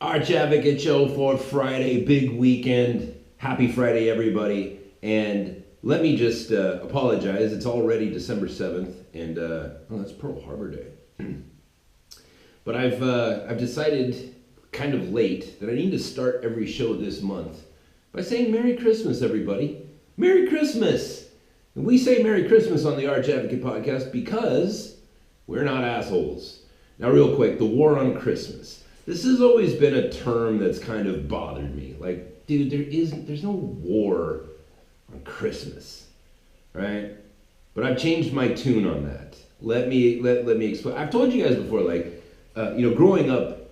Arch Advocate Show for Friday, big weekend. Happy Friday, everybody. And let me just apologize. It's already December 7th, and that's Pearl Harbor Day. But I've decided, kind of late, that I need to start every show this month by saying Merry Christmas, everybody. Merry Christmas! And we say Merry Christmas on the Arch Advocate podcast because we're not assholes. Now, real quick, the war on Christmas. This has always been a term that's kind of bothered me. Like, dude, there's no war on Christmas, right? But I've changed my tune on that. Let me explain. I've told you guys before, like, growing up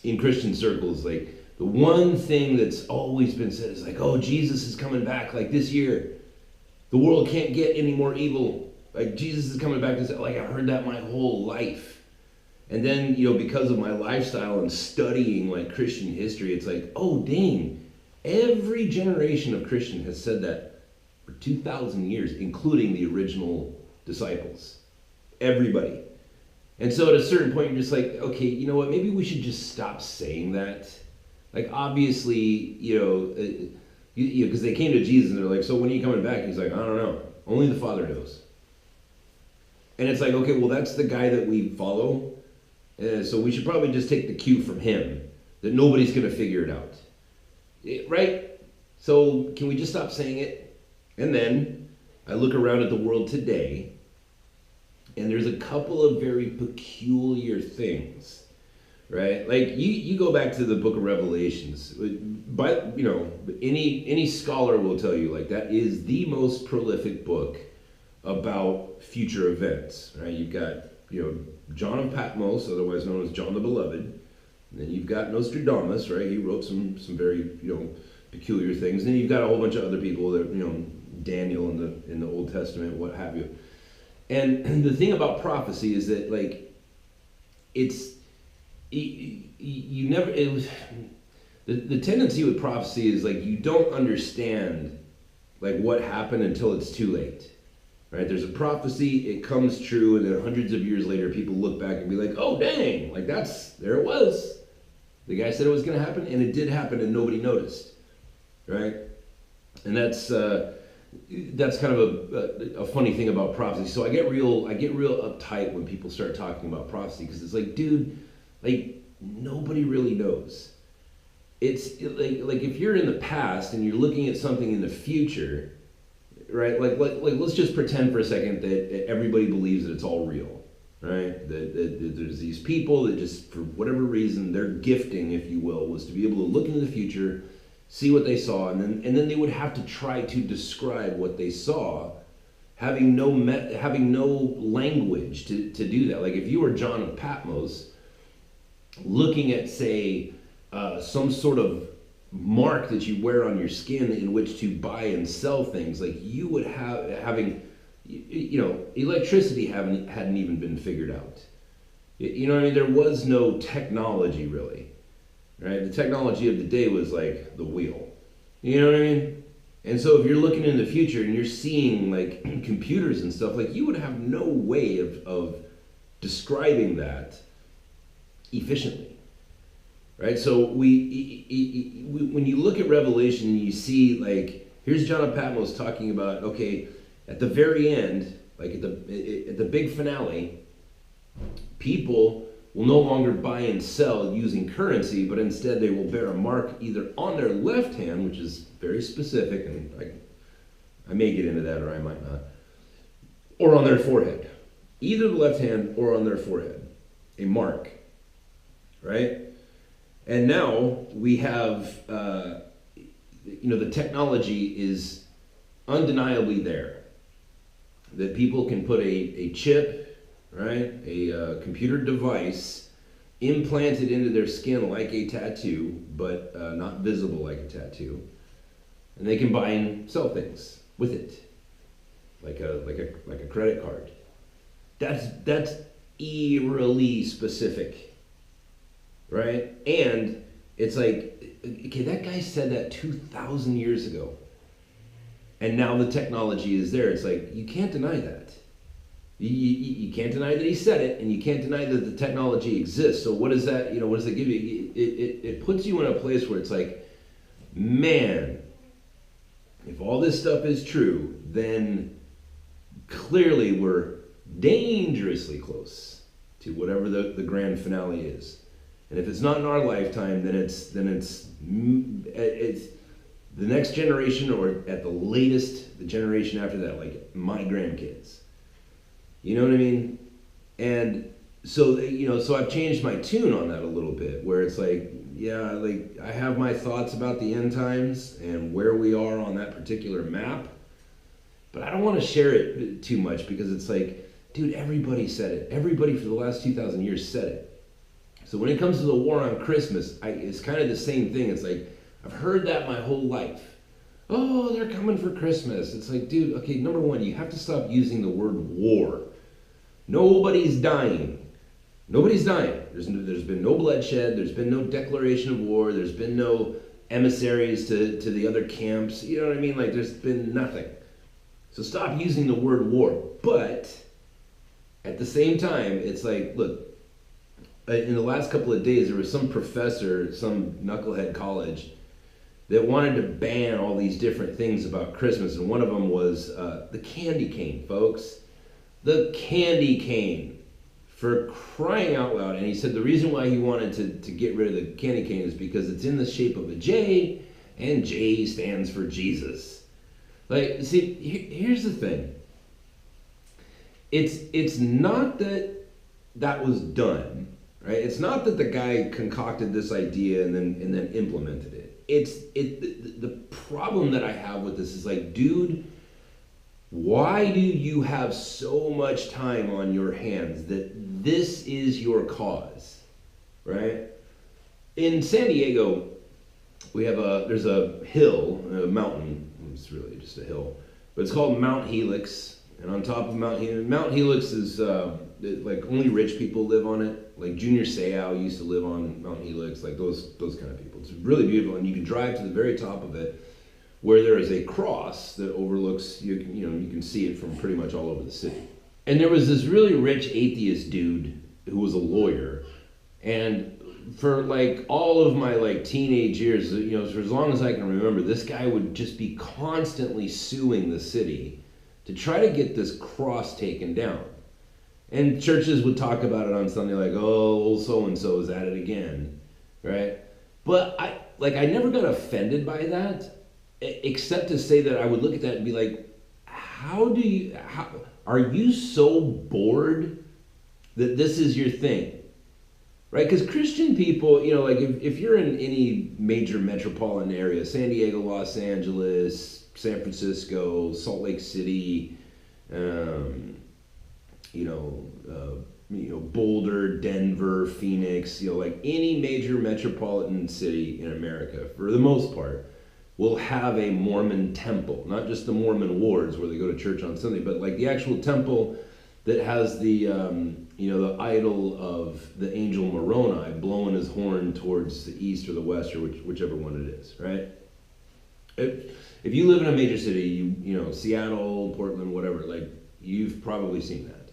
in Christian circles, like, the one thing that's always been said is like, oh, Jesus is coming back, like, this year. The world can't get any more evil. Like, Jesus is coming back. Like, I've heard that my whole life. And then, because of my lifestyle and studying, like, Christian history, it's like, oh, dang, every generation of Christian has said that for 2,000 years, including the original disciples. Everybody. And so at a certain point, you're just like, okay, you know what, maybe we should just stop saying that. Like, obviously, because they came to Jesus and they're like, so when are you coming back? He's like, I don't know. Only the Father knows. And it's like, okay, well, that's the guy that we follow. So we should probably just take the cue from him that nobody's going to figure it out. Right? So can we just stop saying it? And then I look around at the world today, and there's a couple of very peculiar things, right? Like you go back to the book of Revelations, but any scholar will tell you, like, that is the most prolific book about future events, right? You've got, John of Patmos, otherwise known as John the Beloved. And then you've got Nostradamus, right? He wrote some very, peculiar things. And then you've got a whole bunch of other people that, Daniel in the Old Testament, what have you. And the thing about prophecy is that, like, the tendency with prophecy is, like, you don't understand, like, what happened until it's too late. Right? There's a prophecy, it comes true, and then hundreds of years later, people look back and be like, oh, dang, like, there it was. The guy said it was going to happen, and it did happen, and nobody noticed, right? And that's kind of a funny thing about prophecy. So I get real uptight when people start talking about prophecy, because it's like, dude, like, nobody really knows. It's like if you're in the past and you're looking at something in the future, right? Like let's just pretend for a second that everybody believes that it's all real, right? That there's these people that just, for whatever reason, their gifting, if you will, was to be able to look into the future, see what they saw, and then they would have to try to describe what they saw, having no language to do that. Like, if you were John of Patmos, looking at, say, some sort of mark that you wear on your skin in which to buy and sell things, like, you would having electricity hadn't even been figured out. You know what I mean? There was no technology, really, right? The technology of the day was like the wheel. You know what I mean? And so if you're looking in the future and you're seeing, like, computers and stuff, like, you would have no way of describing that efficiently. Right, so when you look at Revelation and you see, like, here's John of Patmos talking about, okay, at the very end, like at the big finale, people will no longer buy and sell using currency, but instead they will bear a mark either on their left hand, which is very specific, and I may get into that or I might not, or on their forehead. Either the left hand or on their forehead, a mark, right? And now we have, the technology is undeniably there. That people can put a chip, right, a computer device implanted into their skin like a tattoo, but not visible like a tattoo. And they can buy and sell things with it, like a credit card. That's eerily specific. Right? And it's like, okay, that guy said that 2,000 years ago. And now the technology is there. It's like, you can't deny that. You can't deny that he said it, and you can't deny that the technology exists. So what does that, what does it give you? It puts you in a place where it's like, man, if all this stuff is true, then clearly we're dangerously close to whatever the grand finale is. And if it's not in our lifetime, then it's the next generation, or at the latest, the generation after that, like my grandkids. You know what I mean? And so, so I've changed my tune on that a little bit, where it's like, yeah, like I have my thoughts about the end times and where we are on that particular map, but I don't want to share it too much, because it's like, dude, everybody said it. Everybody for the last 2,000 years said it. So when it comes to the war on Christmas, it's kind of the same thing. It's like, I've heard that my whole life. Oh, they're coming for Christmas. It's like, dude, okay, number one, you have to stop using the word war. Nobody's dying. Nobody's dying. There's been no bloodshed. There's been no declaration of war. There's been no emissaries to the other camps. You know what I mean? Like, there's been nothing. So stop using the word war. But at the same time, it's like, look, in the last couple of days, there was some professor, some knucklehead college, that wanted to ban all these different things about Christmas. And one of them was the candy cane, folks. The candy cane, for crying out loud. And he said the reason why he wanted to get rid of the candy cane is because it's in the shape of a J, and J stands for Jesus. Like, see, here's the thing. It's not that was done, right? It's not that the guy concocted this idea and then implemented it. The problem that I have with this is like, dude, why do you have so much time on your hands that this is your cause, right? In San Diego, there's a hill, a mountain. It's really just a hill, but it's called Mount Helix. And on top of Mount Helix is like only rich people live on it. Like Junior Seau used to live on Mount Helix, like those kind of people. It's really beautiful, and you can drive to the very top of it, where there is a cross that overlooks, you can see it from pretty much all over the city. And there was this really rich atheist dude who was a lawyer, and for like all of my like teenage years, for as long as I can remember, this guy would just be constantly suing the city to try to get this cross taken down. And churches would talk about it on Sunday, like, oh, old so-and-so is at it again, right? But I never got offended by that, except to say that I would look at that and be like, how are you so bored that this is your thing, right? Because Christian people, like if you're in any major metropolitan area, San Diego, Los Angeles, San Francisco, Salt Lake City, Boulder, Denver, Phoenix, like any major metropolitan city in America, for the most part, will have a Mormon temple. Not just the Mormon wards where they go to church on Sunday, but like the actual temple that has the idol of the angel Moroni blowing his horn towards the east or the west, or whichever one it is, right? If you live in a major city, Seattle, Portland, whatever, like you've probably seen that.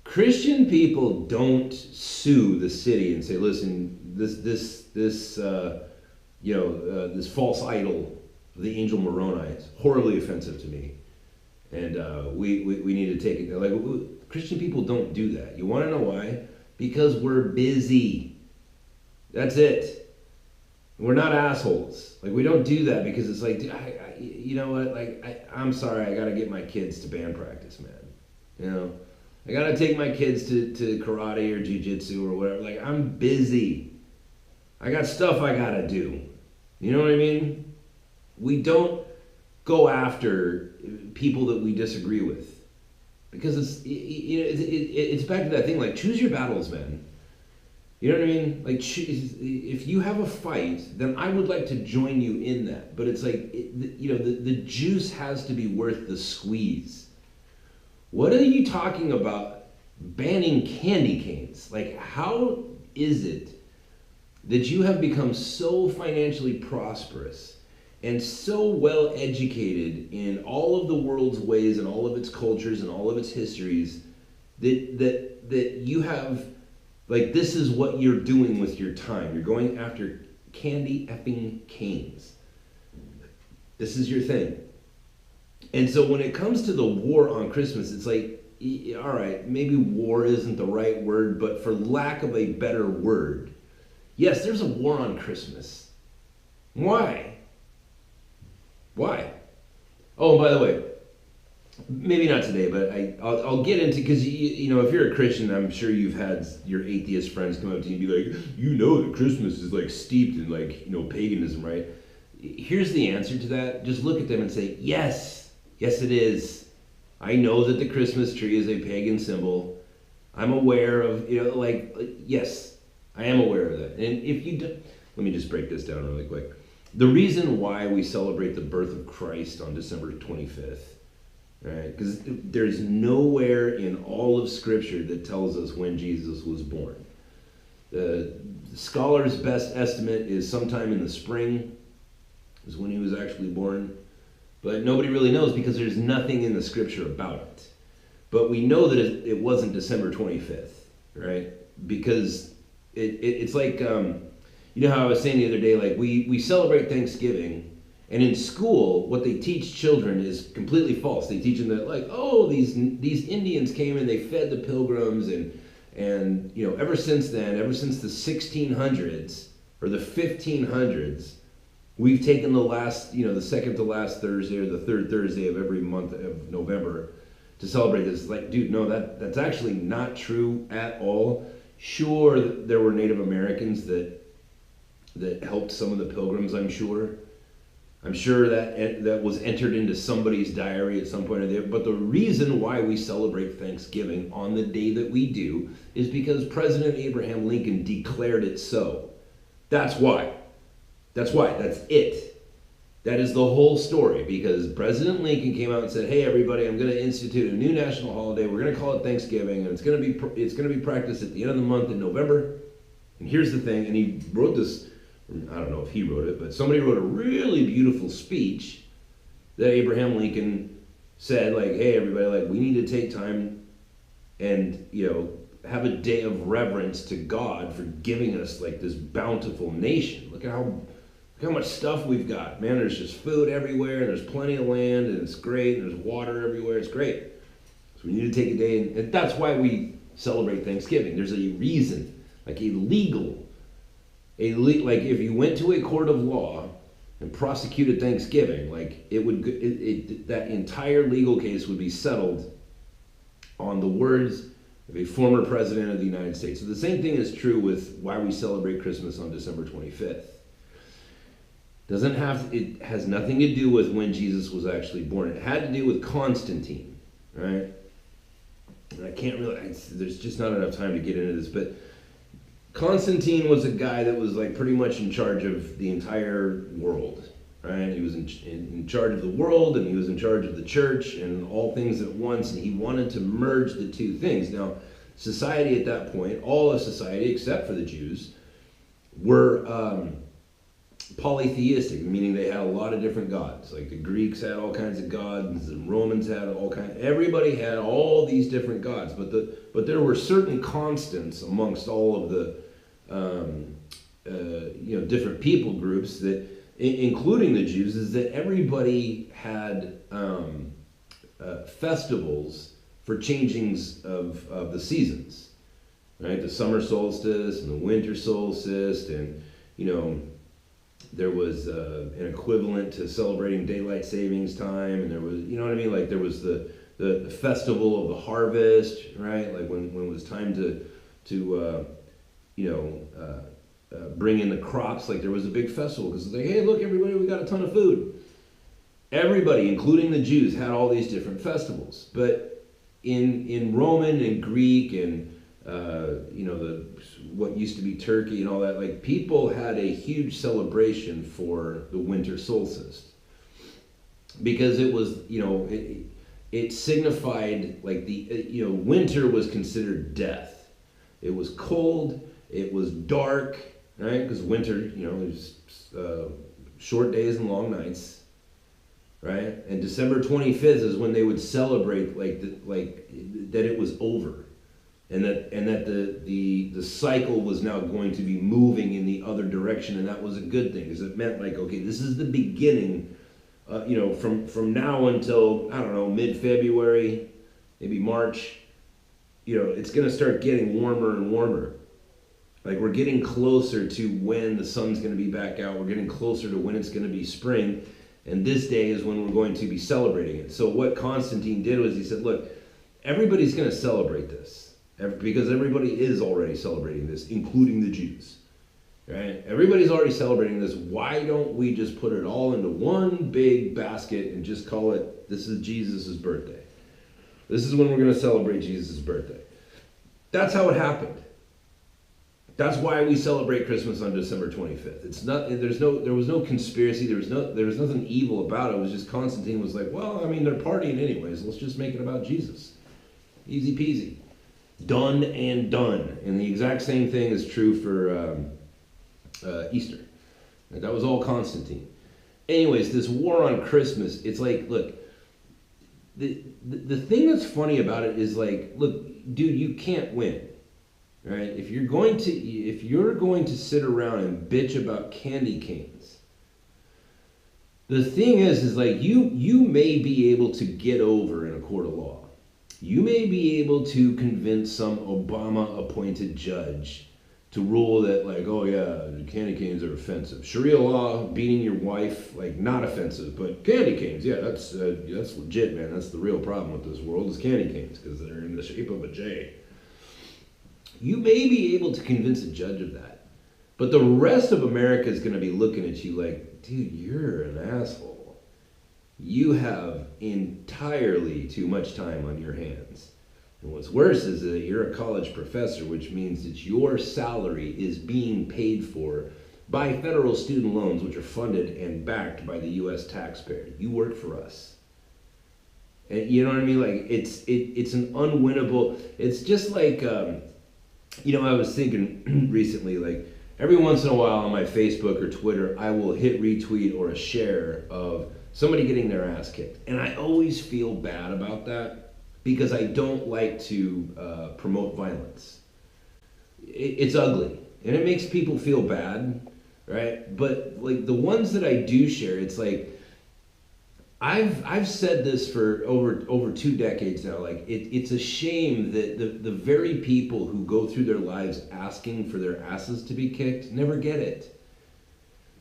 Christian people don't sue the city and say, listen, this false idol, the angel Moroni, is horribly offensive to me, and we need to take it. Like, Christian people don't do that. You want to know why? Because we're busy. That's it. We're not assholes. Like, we don't do that because it's like, you know what? Like, I'm sorry, I got to get my kids to band practice, man. I got to take my kids to karate or jiu-jitsu or whatever. Like, I'm busy. I got stuff I got to do. You know what I mean? We don't go after people that we disagree with, because it's back to that thing, like, choose your battles, man. You know what I mean? Like, if you have a fight, then I would like to join you in that. But it's like, the juice has to be worth the squeeze. What are you talking about banning candy canes? Like, how is it that you have become so financially prosperous and so well educated in all of the world's ways and all of its cultures and all of its histories that you have, like, this is what you're doing with your time. You're going after candy effing canes. This is your thing. And so when it comes to the war on Christmas, it's like, all right, maybe war isn't the right word, but for lack of a better word, yes, there's a war on Christmas. Why? Why? Oh, and by the way, maybe not today, but I'll get into, because you know, if you're a Christian, I'm sure you've had your atheist friends come up to you and be like, you know that Christmas is like steeped in, like, you know, paganism, right? Here's the answer to that. Just look at them and say, yes, yes it is. I know that the Christmas tree is a pagan symbol. I'm aware of, you know, like, yes, I am aware of that. And if you do, let me just break this down really quick. The reason why we celebrate the birth of Christ on December 25th, right? Because there's nowhere in all of Scripture that tells us when Jesus was born. The scholar's best estimate is sometime in the spring is when he was actually born. But nobody really knows because there's nothing in the Scripture about it. But we know that it wasn't December 25th, right? Because it's like, you know how I was saying the other day, like we celebrate Thanksgiving, and in school, what they teach children is completely false. They teach them that, like, oh, these Indians came and they fed the pilgrims, and you know, ever since then, ever since the 1600s or the 1500s, we've taken the last, you know, the second to last Thursday or the third Thursday of every month of November to celebrate this. Like, dude, no, that's actually not true at all. Sure, there were Native Americans that helped some of the pilgrims, I'm sure. I'm sure that was entered into somebody's diary at some point or the other. But the reason why we celebrate Thanksgiving on the day that we do is because President Abraham Lincoln declared it so. That's why. That's why. That's it. That is the whole story, because President Lincoln came out and said, hey, everybody, I'm going to institute a new national holiday. We're going to call it Thanksgiving, and it's going to be practiced at the end of the month in November. And here's the thing, and he wrote this, I don't know if he wrote it, but somebody wrote a really beautiful speech that Abraham Lincoln said, like, hey, everybody, like, we need to take time and, you know, have a day of reverence to God for giving us, like, this bountiful nation. Look at how much stuff we've got. Man, there's just food everywhere, and there's plenty of land, and it's great, and there's water everywhere. It's great. So we need to take a day, and that's why we celebrate Thanksgiving. There's a reason, like like if you went to a court of law and prosecuted Thanksgiving, like that entire legal case would be settled on the words of a former president of the United States. So the same thing is true with why we celebrate Christmas on December 25th. It has nothing to do with when Jesus was actually born. It had to do with Constantine, right? And I can't really, there's just not enough time to get into this, but Constantine was a guy that was, like, pretty much in charge of the entire world, right? He was in charge of the world, and he was in charge of the church and all things at once, and he wanted to merge the two things. Now, society at that point, all of society except for the Jews, were polytheistic, meaning they had a lot of different gods. Like the Greeks had all kinds of gods, the Romans had everybody had all these different gods, but there were certain constants amongst all of the you know, different people groups, that, including the Jews, is that everybody had festivals for changings of the seasons, right? The summer solstice and the winter solstice, and, you know, there was an equivalent to celebrating daylight savings time, and there was, you know what I mean? Like there was the festival of the harvest, right? Like when it was time to you know, bring in the crops, like there was a big festival because it's like, hey, look, everybody, we got a ton of food. Everybody, including the Jews, had all these different festivals. But in Roman and Greek and you know, what used to be Turkey and all that, like people had a huge celebration for the winter solstice, because it was, you know, it signified, like, the, you know, winter was considered death. It was cold, it was dark, right? Because winter, you know, there's short days and long nights, right? And December 25th is when they would celebrate that it was over, and that the cycle was now going to be moving in the other direction, and that was a good thing because it meant like, okay, this is the beginning. From now until, I don't know, mid-February, maybe March, it's going to start getting warmer and warmer. Like, we're getting closer to when the sun's going to be back out. We're getting closer to when it's going to be spring. And this day is when we're going to be celebrating it. So what Constantine did was he said, look, everybody's going to celebrate this. Because everybody is already celebrating this, including the Jews. Right? Everybody's already celebrating this. Why don't we just put it all into one big basket and just call it, this is Jesus' birthday. This is when we're going to celebrate Jesus' birthday. That's how it happened. That's why we celebrate Christmas on December 25th. It's not. There was no conspiracy. There was nothing evil about it. It was just Constantine was like, well, I mean, they're partying anyways. Let's just make it about Jesus. Easy peasy. Done and done. And the exact same thing is true for Easter. That was all Constantine. Anyways, this war on Christmas, it's like, look, the thing that's funny about it is like, look, dude, you can't win. Right? If you're going to sit around and bitch about candy canes, the thing is like you may be able to get over in a court of law. You may be able to convince some Obama-appointed judge to rule that, like, oh yeah, candy canes are offensive. Sharia law, beating your wife, like, not offensive, but candy canes, yeah, that's legit, man. That's the real problem with this world is candy canes because they're in the shape of a J. You may be able to convince a judge of that, but the rest of America is going to be looking at you like, dude, you're an asshole. You have entirely too much time on your hands. And what's worse is that you're a college professor, which means that your salary is being paid for by federal student loans, which are funded and backed by the U.S. taxpayer. You work for us. And you know what I mean? Like, it's an unwinnable, it's just like, I was thinking recently, like, every once in a while on my Facebook or Twitter, I will hit retweet or a share of somebody getting their ass kicked. And I always feel bad about that because I don't like to promote violence. It's ugly and it makes people feel bad, right? But like the ones that I do share, it's like, I've said this for over 2 decades now. Like it's a shame that the very people who go through their lives asking for their asses to be kicked never get it.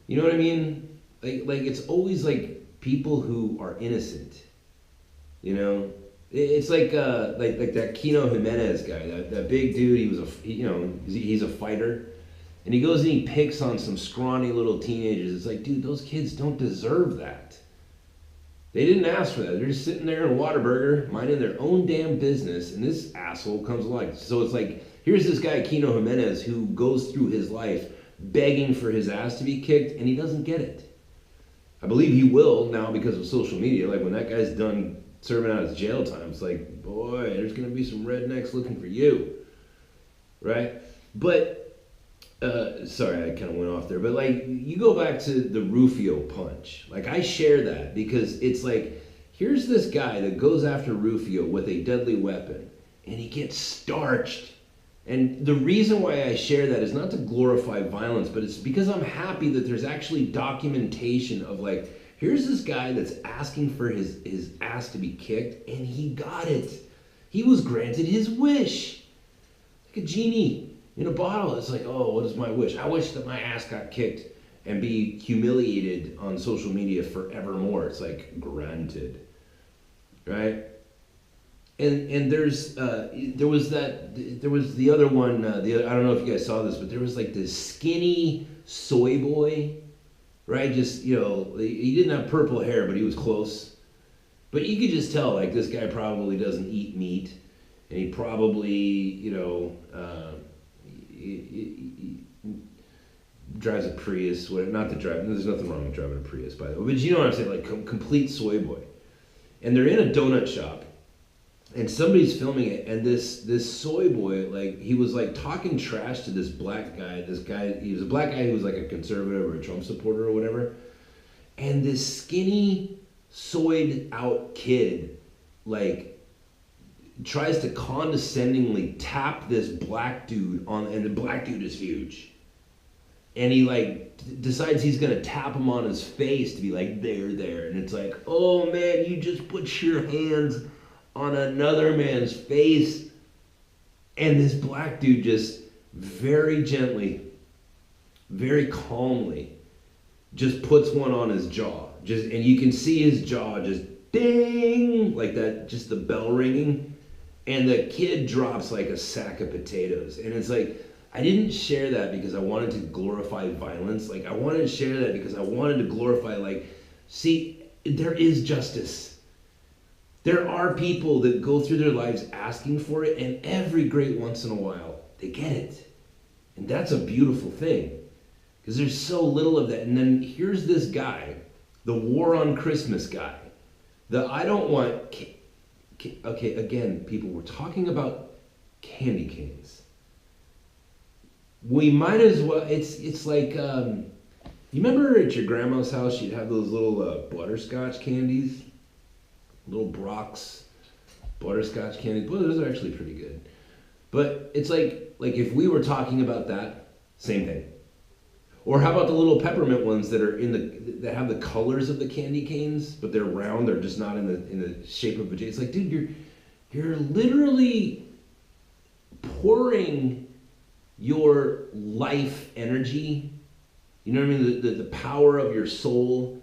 You know what I mean? Like it's always like people who are innocent. You know, it's like that Kino Jimenez guy, that big dude. He's a fighter, and he goes and he picks on some scrawny little teenagers. It's like, dude, those kids don't deserve that. They didn't ask for that. They're just sitting there in Whataburger, minding their own damn business, and this asshole comes along. So it's like, here's this guy, Kino Jimenez, who goes through his life begging for his ass to be kicked, and he doesn't get it. I believe he will now because of social media. Like, when that guy's done serving out his jail time, it's like, boy, there's going to be some rednecks looking for you. Right? But sorry, I kind of went off there, but like you go back to the Rufio punch. Like I share that because it's like, here's this guy that goes after Rufio with a deadly weapon and he gets starched. And the reason why I share that is not to glorify violence, but it's because I'm happy that there's actually documentation of like, here's this guy that's asking for his ass to be kicked and he got it. He was granted his wish. Like a genie in a bottle. It's like, oh, what is my wish? I wish that my ass got kicked and be humiliated on social media forevermore. It's like, granted, right? And there was the other one. I don't know if you guys saw this, but there was like this skinny soy boy, right? Just he didn't have purple hair, but he was close. But you could just tell like this guy probably doesn't eat meat, and he probably he drives a Prius. Not to drive. There's nothing wrong with driving a Prius, by the way. But you know what I'm saying? Like complete soy boy. And they're in a donut shop, and somebody's filming it. And this soy boy, like he was like talking trash to this black guy. This guy, he was a black guy who was like a conservative or a Trump supporter or whatever. And this skinny soyed out kid, like, tries to condescendingly tap this black dude on, and the black dude is huge. And he like decides he's gonna tap him on his face to be like, there. And it's like, oh man, you just put your hands on another man's face. And this black dude just very gently, very calmly, just puts one on his jaw. And you can see his jaw just ding, like that, just the bell ringing. And the kid drops like a sack of potatoes. And it's like, I didn't share that because I wanted to glorify violence. Like, I wanted to share that because I wanted to glorify, like, see, there is justice. There are people that go through their lives asking for it, and every great once in a while, they get it. And that's a beautiful thing, because there's so little of that. And then here's this guy, the war on Christmas guy, the I don't want... Okay, again, people, we're talking about candy canes. We might as well, it's like, you remember at your grandma's house, you'd have those little butterscotch candies? Little Brock's butterscotch candies. Boy, those are actually pretty good. But it's like if we were talking about that, same thing. Or how about the little peppermint ones that are that have the colors of the candy canes, but they're round, they're just not in the shape of a J. It's like, dude, you're literally pouring your life energy, you know what I mean, the power of your soul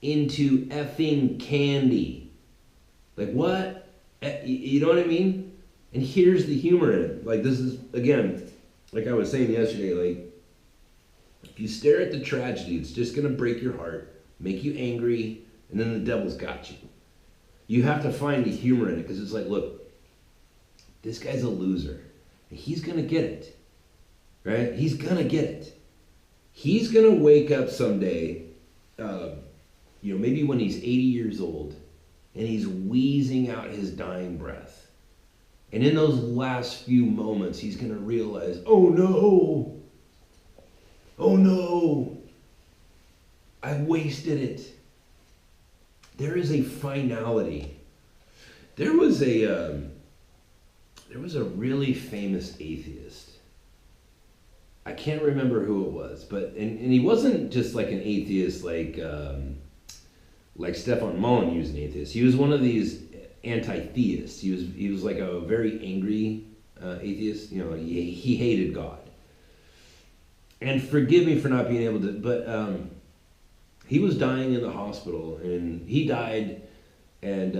into effing candy. Like, what? You know what I mean? And here's the humor in it. Like, this is, again, like I was saying yesterday, like, if you stare at the tragedy, it's just going to break your heart, make you angry, and then the devil's got you. You have to find the humor in it, because it's like, look, this guy's a loser. And he's going to get it, right? He's going to get it. He's going to wake up someday, maybe when he's 80 years old, and he's wheezing out his dying breath. And in those last few moments, he's going to realize, oh no, I wasted it. There is a finality. There was a really famous atheist. I can't remember who it was, but and he wasn't just like an atheist like Stefan Molyneux, he was an atheist. He was one of these anti-theists. He was like a very angry atheist. You know, he hated God. And forgive me for not being able to, but he was dying in the hospital, and he died. And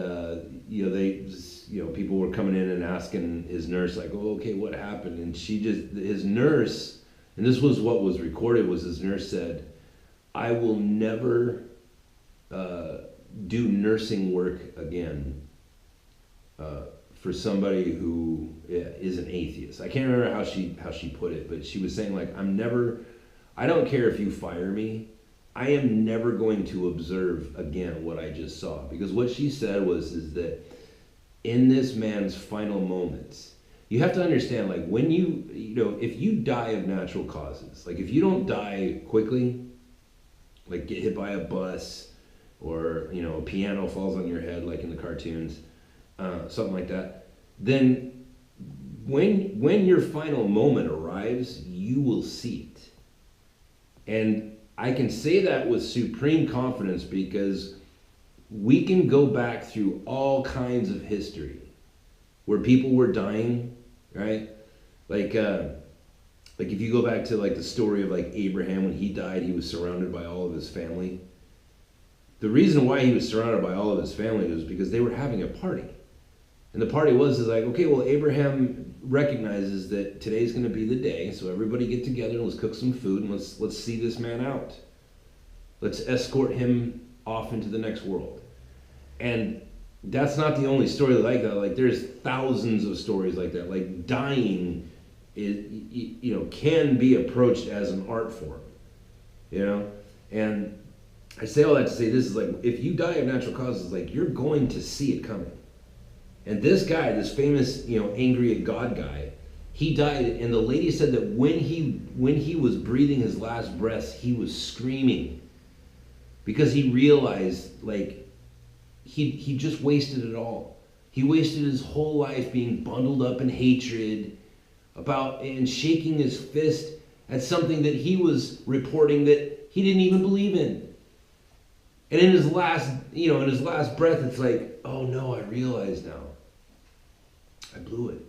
people were coming in and asking his nurse, like, "Oh, okay, what happened?" And his nurse, and this was what was recorded, was his nurse said, "I will never do nursing work again for somebody who is an atheist." I can't remember how she put it, but she was saying, like, I don't care if you fire me, I am never going to observe again what I just saw. Because what she said is that in this man's final moments, you have to understand, like, when if you die of natural causes, like if you don't die quickly, like get hit by a bus, or a piano falls on your head like in the cartoons, something like that, then when your final moment arrives, you will see it. And I can say that with supreme confidence, because we can go back through all kinds of history where people were dying, right? Like if you go back to like the story of like Abraham, when he died, he was surrounded by all of his family. The reason why he was surrounded by all of his family was because they were having a party. And the party was like, okay, well, Abraham recognizes that today's going to be the day, so everybody get together and let's cook some food and let's see this man out. Let's escort him off into the next world. And that's not the only story like that. Like, there's thousands of stories like that. Like, dying can be approached as an art form, And I say all that to say this is like, if you die of natural causes, like, you're going to see it coming. And this guy, this famous, angry at God guy, he died, and the lady said that when he was breathing his last breaths, he was screaming, because he realized, like, he just wasted it all. He wasted his whole life being bundled up in hatred about and shaking his fist at something that he was reporting that he didn't even believe in. And in his last breath, it's like, oh no, I realize now. I blew it.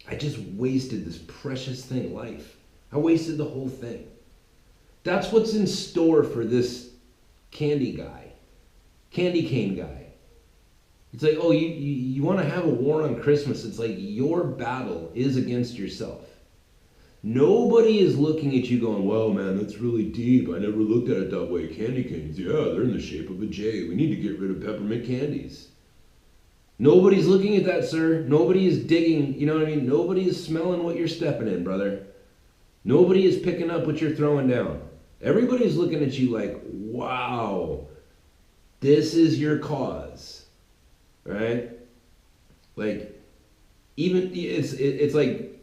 I just wasted this precious thing, life. I wasted the whole thing. That's what's in store for this candy cane guy. It's like, oh, you want to have a war on Christmas. It's like your battle is against yourself. Nobody is looking at you going, well, man, that's really deep. I never looked at it that way. Candy canes, yeah, they're in the shape of a J. We need to get rid of peppermint candies. Nobody's looking at that, sir. Nobody is digging, you know what I mean? Nobody is smelling what you're stepping in, brother. Nobody is picking up what you're throwing down. Everybody's looking at you like, wow, this is your cause, right? Like, even, it's like,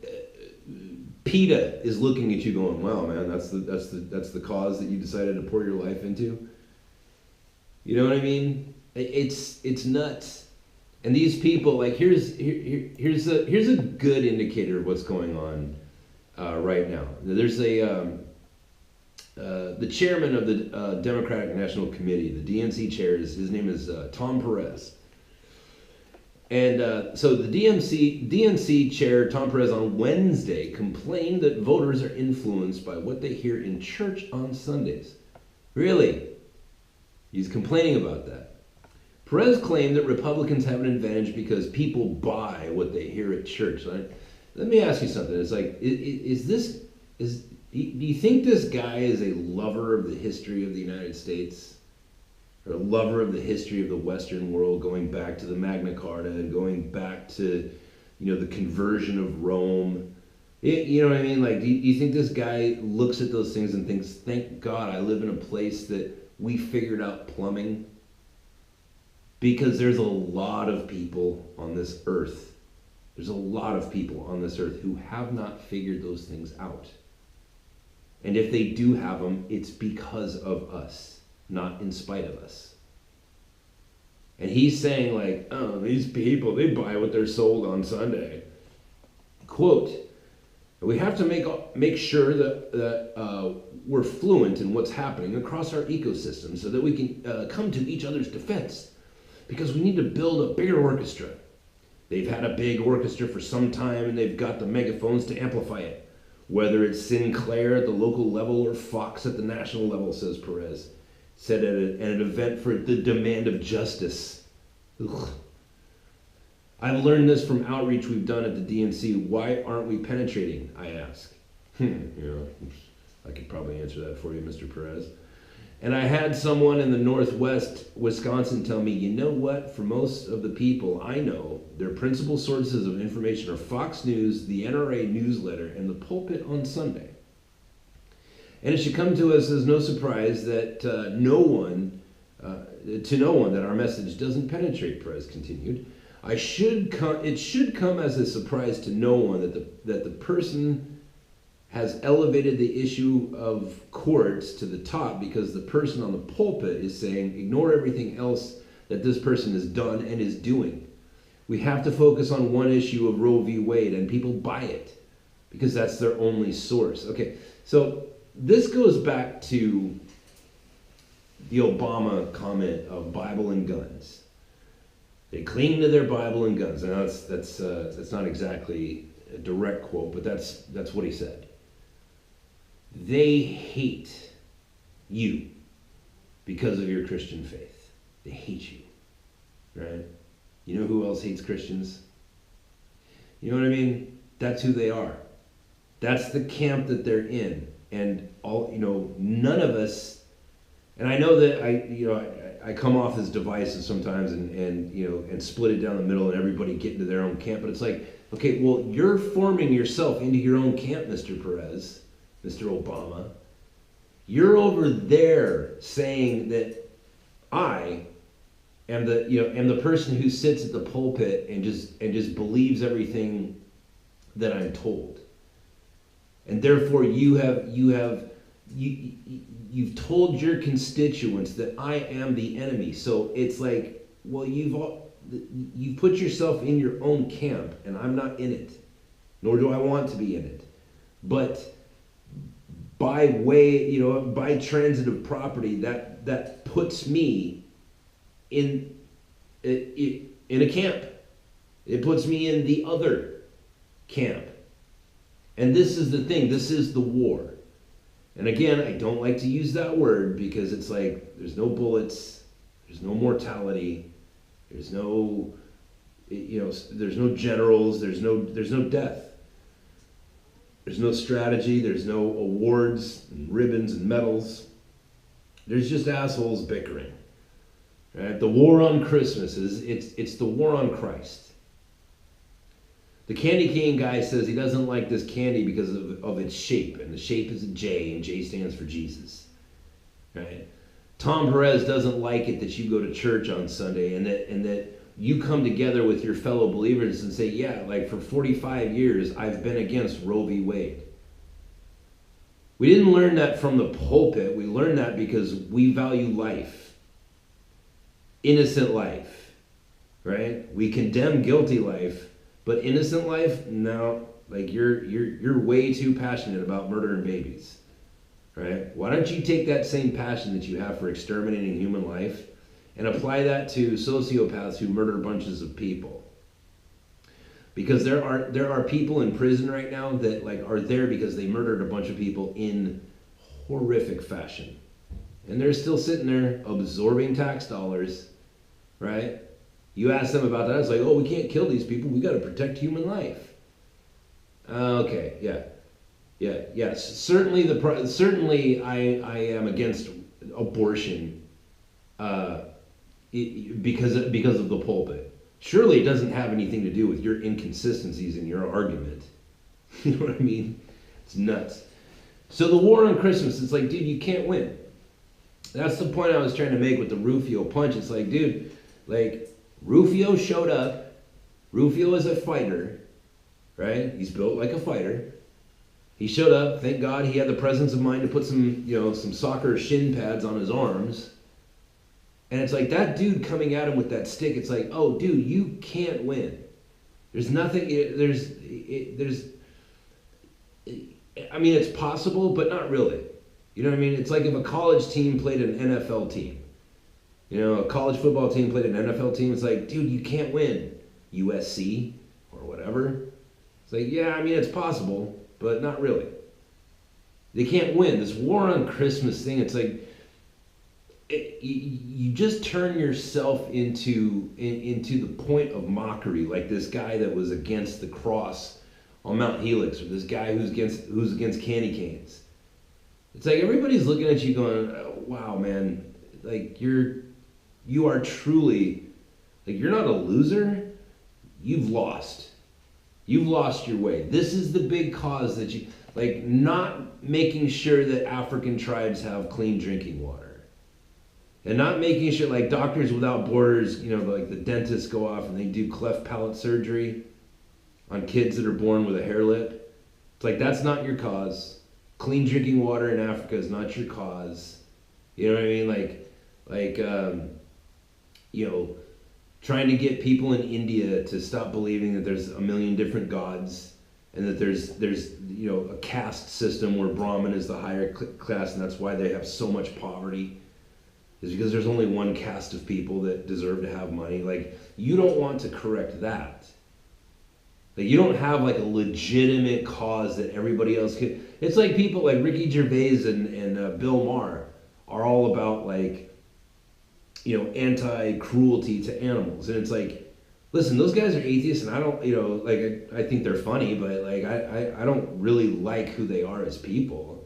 PETA is looking at you going, wow, man, that's the cause that you decided to pour your life into. You know what I mean? It's nuts. And these people, like, here's a good indicator of what's going on right now. There's the chairman of the Democratic National Committee, the DNC chair, his name is Tom Perez. And so the DNC chair, Tom Perez, on Wednesday complained that voters are influenced by what they hear in church on Sundays. Really? He's complaining about that. Perez claimed that Republicans have an advantage because people buy what they hear at church. Let me ask you something. It's like, do you think this guy is a lover of the history of the United States? Or a lover of the history of the Western world, going back to the Magna Carta and going back to, the conversion of Rome? You know what I mean? Like, do you think this guy looks at those things and thinks, thank God I live in a place that we figured out plumbing? Because there's a lot of people on this earth. There's a lot of people on this earth who have not figured those things out. And if they do have them, it's because of us, not in spite of us. And he's saying, like, oh, these people, they buy what they're sold on Sunday. Quote, we have to make sure that we're fluent in what's happening across our ecosystem so that we can come to each other's defense. Because we need to build a bigger orchestra. They've had a big orchestra for some time and they've got the megaphones to amplify it. Whether it's Sinclair at the local level or Fox at the national level, says Perez. Said at an event for the demand of justice. Ugh. I've learned this from outreach we've done at the DNC. Why aren't we penetrating, I ask. I could probably answer that for you, Mr. Perez. And I had someone in the Northwest, Wisconsin, tell me, you know what? For most of the people I know, their principal sources of information are Fox News, the NRA newsletter, and the pulpit on Sunday. And it should come to us as no surprise that to no one that our message doesn't penetrate, Perez continued. It should come as a surprise to no one that the person has elevated the issue of courts to the top because the person on the pulpit is saying, ignore everything else that this person has done and is doing. We have to focus on one issue of Roe v. Wade, and people buy it because that's their only source. Okay, so this goes back to the Obama comment of Bible and guns. They cling to their Bible and guns. Now that's not exactly a direct quote, but that's what he said. They hate you because of your Christian faith. They hate you, right? You know who else hates Christians? You know what I mean? That's who they are. That's the camp that they're in. And none of us, and I know that I come off as divisive sometimes and split it down the middle and everybody get into their own camp, but it's like, okay, well, you're forming yourself into your own camp, Mr. Perez. Mr. Obama, you're over there saying that I am the person who sits at the pulpit and just believes everything that I'm told, and therefore you've told your constituents that I am the enemy. So it's like well, you've put yourself in your own camp, and I'm not in it, nor do I want to be in it. But by way, by transitive property, that puts me in a camp. It puts me in the other camp. And this is the thing. This is the war. And again, I don't like to use that word because it's like there's no bullets, there's no mortality, there's no, there's no generals, there's no death. There's no strategy, there's no awards and ribbons and medals. There's just assholes bickering. Right? The war on Christmas it's the war on Christ. The candy cane guy says he doesn't like this candy because of its shape, and the shape is a J, and J stands for Jesus. Right? Tom Perez doesn't like it that you go to church on Sunday and that you come together with your fellow believers and say, yeah, like for 45 years, I've been against Roe v. Wade. We didn't learn that from the pulpit. We learned that because we value life, innocent life, right? We condemn guilty life, but innocent life, no. Like you're way too passionate about murdering babies, right? Why don't you take that same passion that you have for exterminating human life and apply that to sociopaths who murder bunches of people? Because there are people in prison right now that like are there because they murdered a bunch of people in horrific fashion, and they're still sitting there absorbing tax dollars, right? You ask them about that, it's like, oh, we can't kill these people. We got to protect human life. Okay, yeah. Certainly, I am against abortion. Because of the pulpit. Surely it doesn't have anything to do with your inconsistencies in your argument. You know what I mean? It's nuts. So the war on Christmas, it's like, dude, you can't win. That's the point I was trying to make with the Rufio punch. It's like, dude, like, Rufio showed up. Rufio is a fighter, right? He's built like a fighter. He showed up. Thank God he had the presence of mind to put some soccer shin pads on his arms. And it's like that dude coming at him with that stick. It's like, oh, dude, you can't win. There's nothing. I mean, it's possible, but not really. You know what I mean? It's like if a college team played an NFL team. A college football team played an NFL team. It's like, dude, you can't win. USC or whatever. It's like, yeah, I mean, it's possible, but not really. They can't win. This war on Christmas thing, it's like, you just turn yourself into the point of mockery, like this guy that was against the cross on Mount Helix, or this guy who's against candy canes. It's like everybody's looking at you going, oh, wow, man, like you are truly, like, you're not a loser. You've lost your way. This is the big cause that you, like, not making sure that African tribes have clean drinking water. And not making sure, like, Doctors Without Borders, like the dentists go off and they do cleft palate surgery on kids that are born with a hair lip. It's like, that's not your cause. Clean drinking water in Africa is not your cause. You know what I mean? Trying to get people in India to stop believing that there's a million different gods and that there's a caste system where Brahmin is the higher class, and that's why they have so much poverty. Is because there's only one caste of people that deserve to have money. Like, you don't want to correct that. Like, you don't have like a legitimate cause that everybody else can. It's like people like Ricky Gervais and Bill Maher are all about, like, anti-cruelty to animals. And it's like, listen, those guys are atheists, and I don't, I think they're funny, but like I don't really like who they are as people.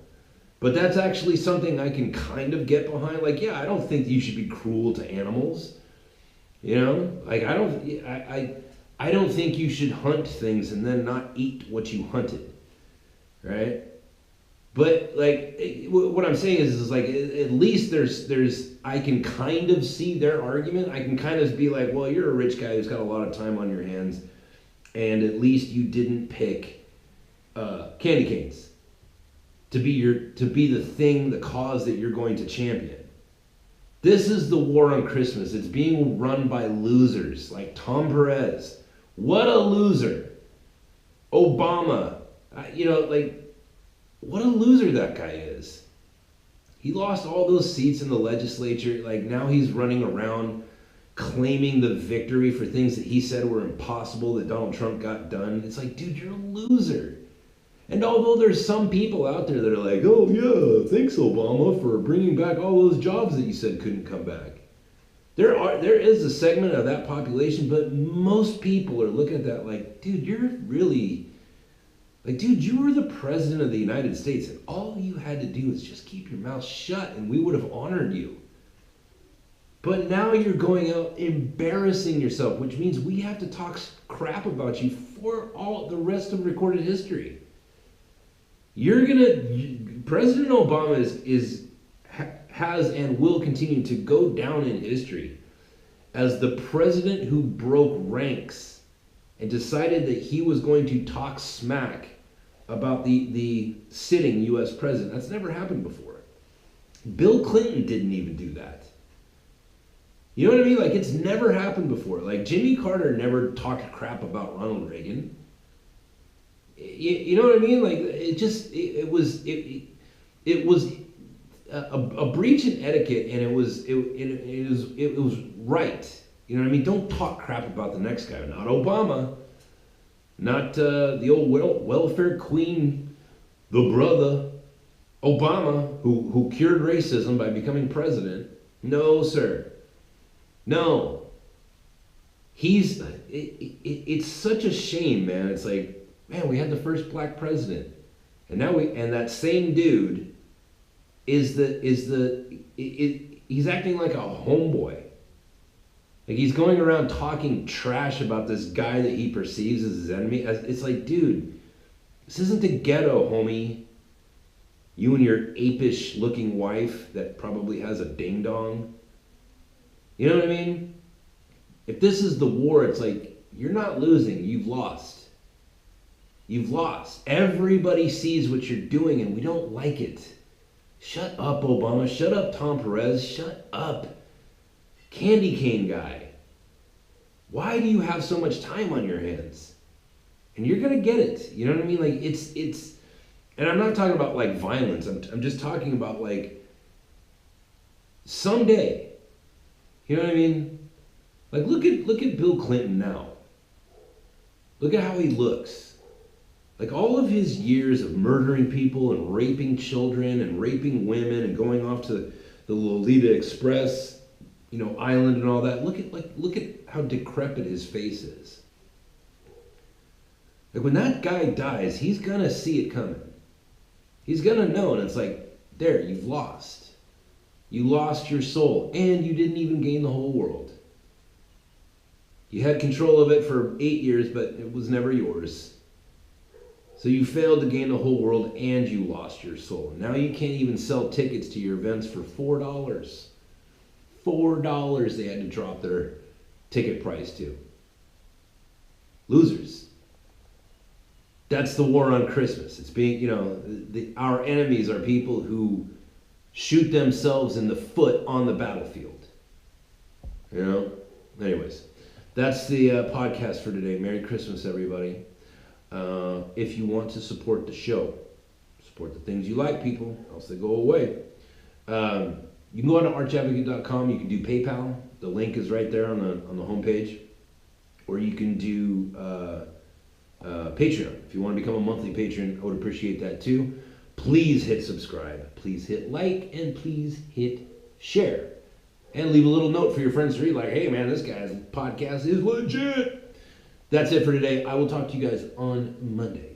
But that's actually something I can kind of get behind. Like, yeah, I don't think you should be cruel to animals. Like, I don't think you should hunt things and then not eat what you hunted, right? But like, what I'm saying is like, at least there's I can kind of see their argument. I can kind of be like, well, you're a rich guy who's got a lot of time on your hands, and at least you didn't pick candy canes to be the cause that you're going to champion. This is the war on Christmas. It's being run by losers like Tom Perez. What a loser. Obama. What a loser that guy is. He lost all those seats in the legislature. Like, now he's running around claiming the victory for things that he said were impossible that Donald Trump got done. It's like, dude, you're a loser. And although there's some people out there that are like, oh yeah, thanks Obama for bringing back all those jobs that you said couldn't come back. There is a segment of that population, but most people are looking at that like, dude, you were the president of the United States, and all you had to do is just keep your mouth shut, and we would have honored you. But now you're going out embarrassing yourself, which means we have to talk crap about you for all the rest of recorded history. President Obama has and will continue to go down in history as the president who broke ranks and decided that he was going to talk smack about the sitting U.S. president. That's never happened before. Bill Clinton didn't even do that. You know what I mean? Like, it's never happened before. Like, Jimmy Carter never talked crap about Ronald Reagan. You know what I mean? Like, it was a breach in etiquette, and it was right. You know what I mean? Don't talk crap about the next guy. Not Obama. Not the old welfare queen, the brother, Obama, who cured racism by becoming president. No, sir. No. It's such a shame, man. It's like, man, we had the first black president, and now and that same dude he's acting like a homeboy. Like, he's going around talking trash about this guy that he perceives as his enemy. It's like, dude, this isn't the ghetto, homie. You and your apish looking wife that probably has a ding dong. You know what I mean? If this is the war, it's like, you're not losing, you've lost. You've lost. Everybody sees what you're doing, and we don't like it. Shut up, Obama. Shut up, Tom Perez. Shut up, candy cane guy. Why do you have so much time on your hands? And you're gonna get it. You know what I mean? Like, it's and I'm not talking about like violence. I'm just talking about like someday. You know what I mean? Like, look at Bill Clinton now. Look at how he looks. Like, all of his years of murdering people and raping children and raping women and going off to the Lolita Express, island and all that. Look at how decrepit his face is. Like, when that guy dies, he's gonna see it coming. He's gonna know, and it's like, there, you've lost. You lost your soul, and you didn't even gain the whole world. You had control of it for 8 years, but it was never yours. So you failed to gain the whole world, and you lost your soul. Now you can't even sell tickets to your events for $4. $4 they had to drop their ticket price to. Losers. That's the war on Christmas. It's being, our enemies are people who shoot themselves in the foot on the battlefield. Anyways, that's the podcast for today. Merry Christmas, everybody. If you want to support the show, support the things you like, people, else they go away. You can go on to archadvocate.com. You can do PayPal. The link is right there on the homepage. Or you can do Patreon. If you want to become a monthly patron, I would appreciate that too. Please hit subscribe. Please hit like. And please hit share. And leave a little note for your friends to read, like, hey, man, this guy's podcast is legit. That's it for today. I will talk to you guys on Monday.